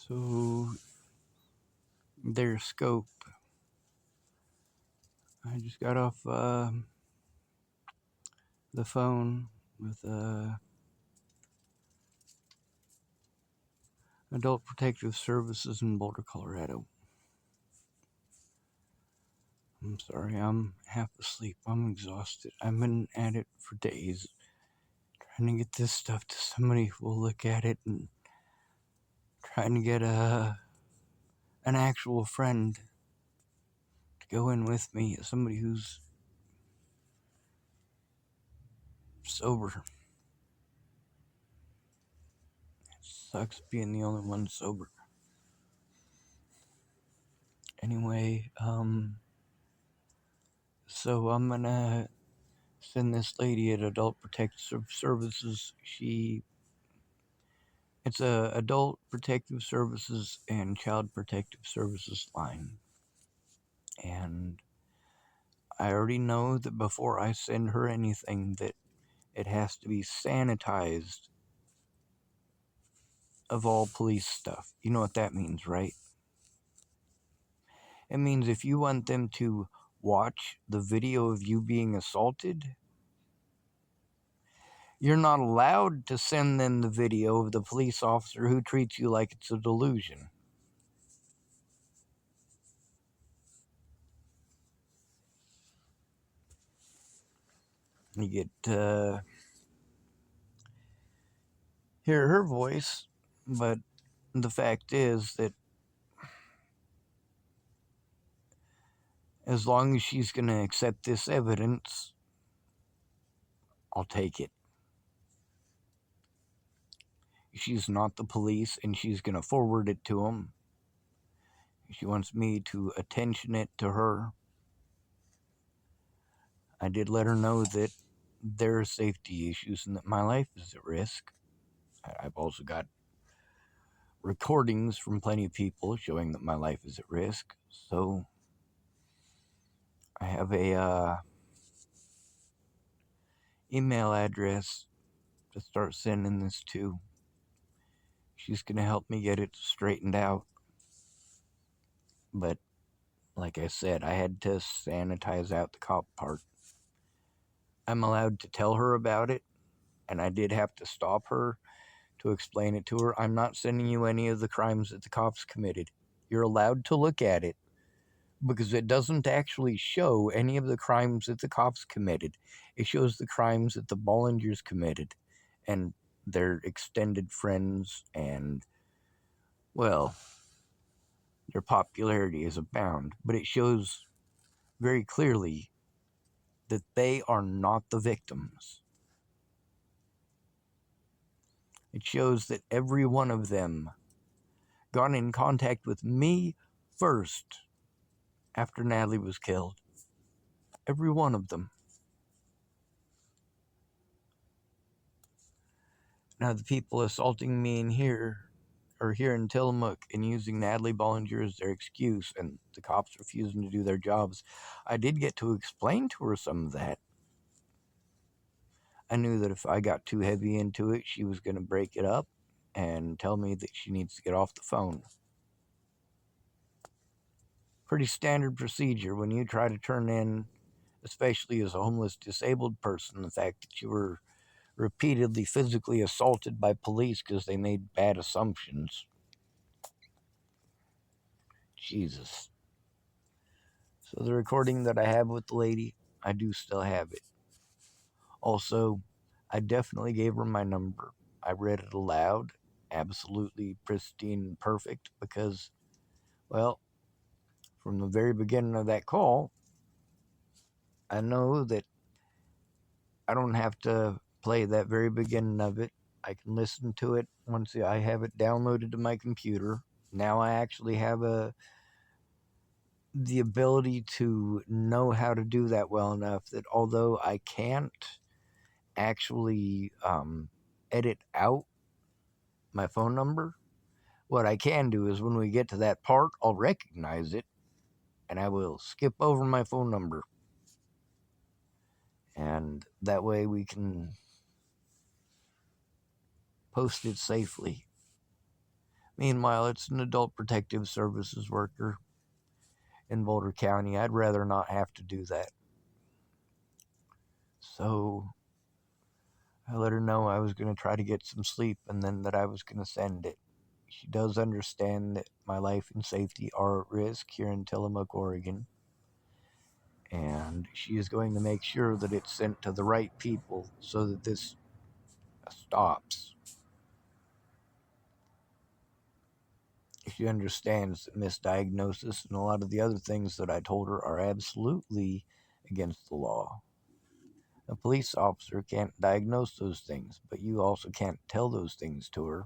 So, their scope. I just got off the phone with Adult Protective Services in Boulder, Colorado. I'm sorry, I'm half asleep. I'm exhausted. I've been at it for days, trying to get this stuff to somebody who will look at it and trying to get an actual friend to go in with me, somebody who's sober. It sucks being the only one sober. Anyway, so I'm gonna send this lady at Adult Protective Services. It's a Adult Protective Services and Child Protective Services line. And I already know that before I send her anything that it has to be sanitized of all police stuff. You know what that means, right? It means if you want them to watch the video of you being assaulted, you're not allowed to send them the video of the police officer who treats you like it's a delusion. You get to hear her voice, but the fact is that as long as she's going to accept this evidence, I'll take it. She's not the police, and she's going to forward it to them. She wants me to attention it to her. I did let her know that there are safety issues and that my life is at risk. I've also got recordings from plenty of people showing that my life is at risk. So I have a email address to start sending this to. She's going to help me get it straightened out. But like I said, I had to sanitize out the cop part. I'm allowed to tell her about it, and I did have to stop her to explain it to her. I'm not sending you any of the crimes that the cops committed. You're allowed to look at it because it doesn't actually show any of the crimes that the cops committed. It shows the crimes that the Bollingers committed and their extended friends and, well, their popularity is abound. But it shows very clearly that they are not the victims. It shows that every one of them got in contact with me first after Natalie was killed. Every one of them. Now, the people assaulting me in here are here in Tillamook and using Natalie Bollinger as their excuse, and the cops refusing to do their jobs. I did get to explain to her some of that. I knew that if I got too heavy into it, she was going to break it up and tell me that she needs to get off the phone. Pretty standard procedure when you try to turn in, especially as a homeless disabled person, the fact that you were repeatedly physically assaulted by police because they made bad assumptions. Jesus. So the recording that I have with the lady, I do still have it. Also, I definitely gave her my number. I read it aloud, absolutely pristine and perfect, because, well, from the very beginning of that call, I know that I don't have to play that very beginning of it. I can listen to it once I have it downloaded to my computer. Now I actually have the ability to know how to do that well enough that although I can't actually edit out my phone number, what I can do is when we get to that part, I'll recognize it and I will skip over my phone number. And that way we can post it safely. Meanwhile, it's an adult protective services worker in Boulder County. I'd rather not have to do that. So I let her know I was going to try to get some sleep and then that I was going to send it. She does understand that my life and safety are at risk here in Tillamook, Oregon. And she is going to make sure that it's sent to the right people so that this stops. She understands that misdiagnosis and a lot of the other things that I told her are absolutely against the law. A police officer can't diagnose those things, but you also can't tell those things to her.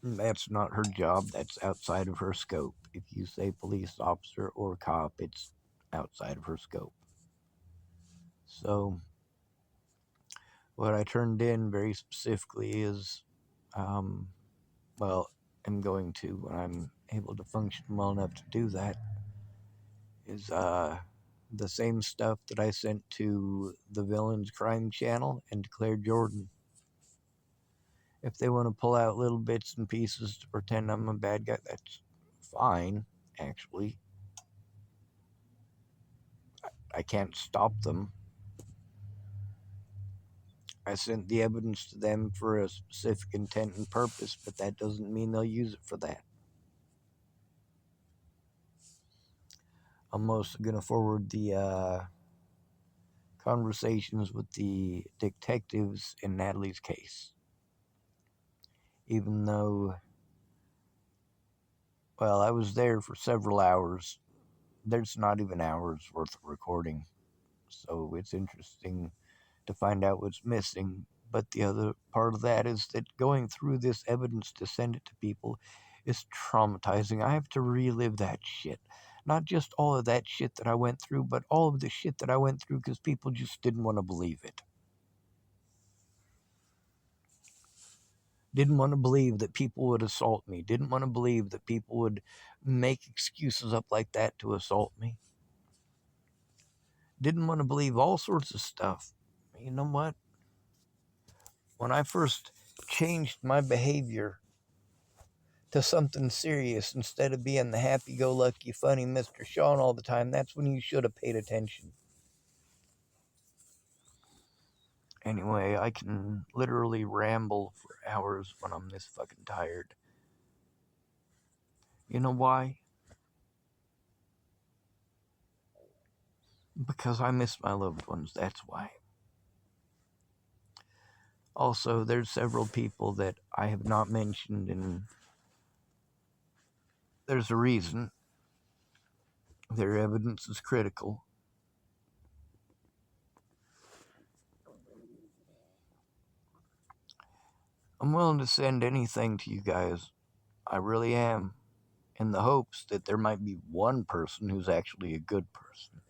That's not her job. That's outside of her scope. If you say police officer or cop, it's outside of her scope. So, what I turned in very specifically is, well, I'm going to, when I'm able to function well enough to do that, is the same stuff that I sent to the Villains Crime Channel and to Claire Jordan. If they want to pull out little bits and pieces to pretend I'm a bad guy, that's fine, actually. I can't stop them. I sent the evidence to them for a specific intent and purpose, but that doesn't mean they'll use it for that. I'm also going to forward the conversations with the detectives in Natalie's case. Even though, well, I was there for several hours, there's not even hours worth of recording. So it's interesting to find out what's missing. But the other part of that is that going through this evidence to send it to people is traumatizing. I have to relive that shit. Not just all of that shit that I went through, but all of the shit that I went through because people just didn't want to believe it. Didn't want to believe that people would assault me. Didn't want to believe that people would make excuses up like that to assault me. Didn't want to believe all sorts of stuff. You know what? When I first changed my behavior to something serious instead of being the happy-go-lucky, funny Mr. Sean all the time, that's when you should have paid attention. Anyway, I can literally ramble for hours when I'm this fucking tired. You know why? Because I miss my loved ones, that's why. Also, there's several people that I have not mentioned, and there's a reason. Their evidence is critical. I'm willing to send anything to you guys. I really am. In the hopes that there might be one person who's actually a good person.